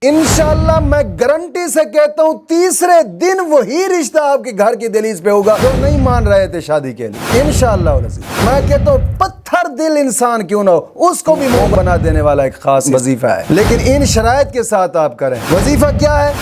انشاءاللہ میں گارنٹی سے کہتا ہوں تیسرے دن وہی رشتہ آپ کے گھر کی دہلیز پہ ہوگا جو نہیں مان رہے تھے شادی کے لیے انشاءاللہ العزیز۔ میں کہتا ہوں پتھر دل انسان کیوں نہ ہو اس کو بھی مومن بنا دینے والا ایک خاص وظیفہ ہے، لیکن ان شرائط کے ساتھ آپ کریں۔ وظیفہ کیا ہے؟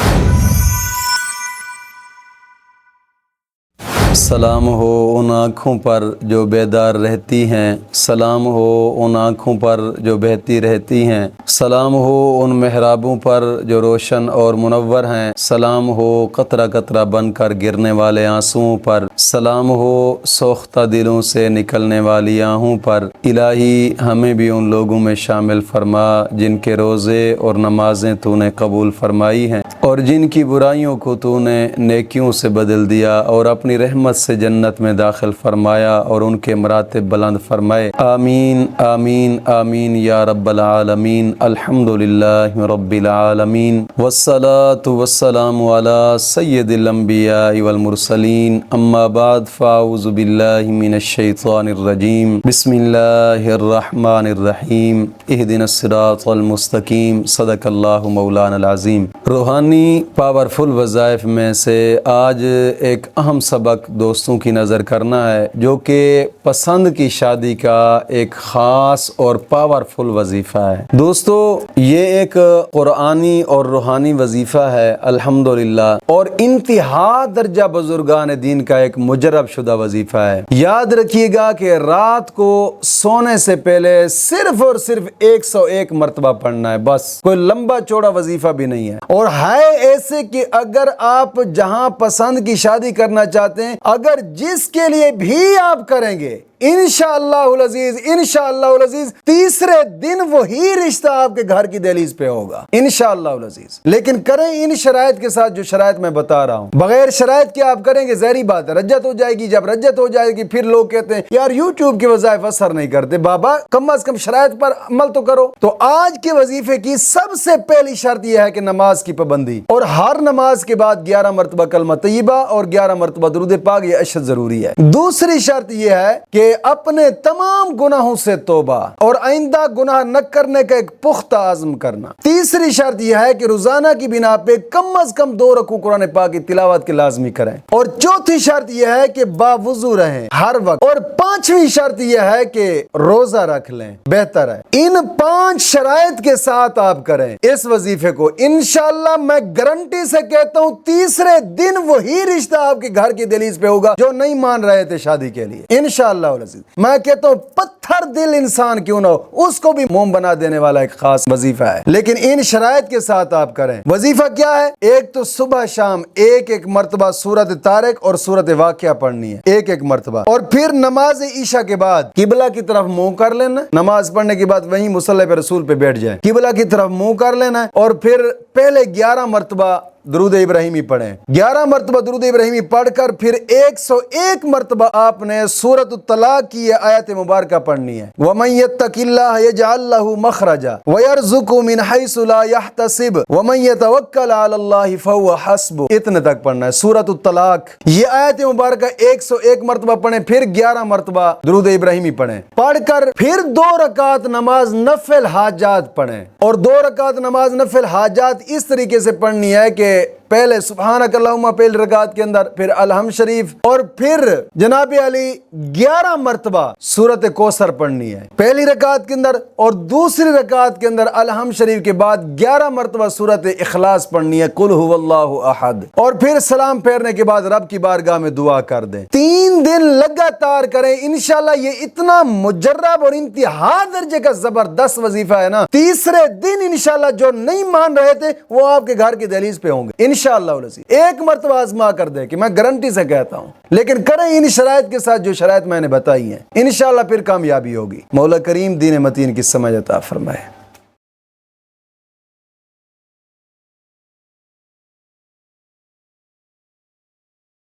سلام ہو ان آنکھوں پر جو بیدار رہتی ہیں، سلام ہو ان آنکھوں پر جو بہتی رہتی ہیں، سلام ہو ان محرابوں پر جو روشن اور منور ہیں، سلام ہو قطرہ قطرہ بن کر گرنے والے آنسوؤں پر، سلام ہو سوختہ دلوں سے نکلنے والی آہوں پر۔ الہی ہمیں بھی ان لوگوں میں شامل فرما جن کے روزے اور نمازیں تو نے قبول فرمائی ہیں اور جن کی برائیوں کو تو نے نیکیوں سے بدل دیا اور اپنی رحمت سے جنت میں داخل فرمایا اور ان کے مراتب بلند فرمائے۔ آمین آمین آمین یا رب العالمین۔ الحمدللہ رب العالمین والصلاة والسلام علی سید الانبیاء والمرسلین، اما بعد فاعوذ باللہ من الشیطان الرجیم، بسم اللہ الرحمن الرحیم، اہدنا الصراط المستقیم، صدق اللہ مولانا العظیم۔ روحانی پاورفل وظائف میں سے آج ایک اہم سبق دوستوں کی نظر کرنا ہے جو کہ پسند کی شادی کا ایک خاص اور پاورفل وظیفہ ہے۔ دوستو یہ ایک قرآنی اور روحانی وظیفہ ہے الحمدللہ، اور انتہا درجہ بزرگان دین کا ایک مجرب شدہ وظیفہ ہے۔ یاد رکھیے گا کہ رات کو سونے سے پہلے صرف اور صرف 101 مرتبہ پڑھنا ہے، بس کوئی لمبا چوڑا وظیفہ بھی نہیں ہے، اور ہے ایسے کہ اگر آپ جہاں پسند کی شادی کرنا چاہتے ہیں، اگر جس کے لیے بھی آپ کریں گے انشاءاللہ العزیز تیسرے دن وہی رشتہ آپ کے گھر کی دہلیز پہ ہوگا انشاءاللہ العزیز، لیکن کریں ان شرائط کے ساتھ جو شرائط میں بتا رہا ہوں۔ بغیر شرائط کے آپ کریں گے ظاہری بات ہے رجت ہو جائے گی، جب رجت ہو جائے گی پھر لوگ کہتے ہیں یار یوٹیوب کے وظائف اثر نہیں کرتے، بابا کم از کم شرائط پر عمل تو کرو۔ تو آج کے وظیفے کی سب سے پہلی شرط یہ ہے کہ نماز کی پابندی، اور ہر نماز کے بعد 11 مرتبہ کلمہ طیبہ اور 11 مرتبہ درود پاک، یہ اشد ضروری ہے۔ دوسری شرط یہ ہے کہ اپنے تمام گناہوں سے توبہ اور آئندہ گناہ نہ کرنے کا ایک پختہ عزم کرنا۔ تیسری شرط یہ ہے کہ روزانہ کی بنا پہ کم از کم 2 رکوع قرآن پاک کی تلاوت کے لازمی کریں، اور چوتھی شرط یہ ہے کہ باوضو رہیں ہر وقت، اور پانچویں شرط یہ ہے کہ روزہ رکھ لیں، بہتر ہے۔ ان 5 شرائط کے ساتھ آپ کریں اس وظیفے کو، انشاءاللہ میں گارنٹی سے کہتا ہوں تیسرے دن وہی رشتہ آپ کے گھر کی دہلیز پہ ہوگا جو نہیں مان رہے تھے شادی کے لیے انشاءاللہ العزیز۔ میں کہتا ہوں پتھر دل انسان کیوں نہ ہو اس کو بھی مومن بنا دینے والا ایک خاص وظیفہ ہے، لیکن ان شرائط کے ساتھ آپ کریں۔ وظیفہ کیا ہے؟ ایک تو صبح شام ایک مرتبہ سورۃ طارق اور سورۃ واقعہ پڑھنی ہے، ایک مرتبہ، اور پھر نماز عشاء کے بعد قبلہ کی طرف منہ کر لینا، نماز پڑھنے کے بعد وہیں مصلی پہ رسول پہ بیٹھ جائیں، قبلہ کی طرف منہ کر لینا ہے، اور پھر پہلے 11 مرتبہ درود ابراہیمی پڑھیں، 11 مرتبہ درود ابراہیمی پڑھ کر پھر 101 مرتبہ آپ نے سورۃ الطلاق کی یہ آیت مبارکہ پڑھنی ہے، وَمَن يَتَّقِ اللَّهَ يَجْعَل لَّهُ مَخْرَجًا وَيَرْزُقْهُ مِنْ حَيْثُ لَا يَحْتَسِبُ وَمَن يَتَوَكَّلْ عَلَى اللَّهِ فَهُوَ حَسْبُهُ، اتنے تک پڑھنا ہے سورۃ الطلاق۔ یہ آیت مبارکہ 101 مرتبہ پڑھیں، پھر 11 مرتبہ درود ابراہیمی پڑھیں، پڑھ کر پھر 2 رکعت نماز نفل حاجات پڑھیں، اور 2 رکعت نماز نفل حاجات اس طریقے سے پڑھنی ہے کہ پہلے سبحانک اللہم پہلی رکعت کے اندر، پھر الحمد شریف، اور پھر جناب علی 11 مرتبہ سورۃ کوثر پڑھنی ہے پہلی رکعت کے اندر، اور دوسری رکعت کے اندر الحمد شریف کے بعد 11 مرتبہ سورۃ اخلاص پڑھنی ہے، قل هو اللہ احد، اور پھر سلام پھیرنے کے بعد رب کی بارگاہ میں دعا کر دیں۔ 3 دن لگاتار کریں انشاءاللہ، یہ اتنا مجرب اور انتہا درجے کا زبردست وظیفہ ہے نا، تیسرے دن انشاءاللہ جو نہیں مان رہے تھے وہ آپ کے گھر کی دہلیز پہ ہوں گے انشاءاللہ العزیز۔ ایک مرتبہ آزما کر دے کہ میں گارنٹی سے کہتا ہوں، لیکن کریں ان شرائط کے ساتھ جو شرائط میں نے بتائی ہیں، انشاءاللہ پھر کامیابی ہوگی۔ مولا کریم دین متین کی سمجھ عطا فرمائے۔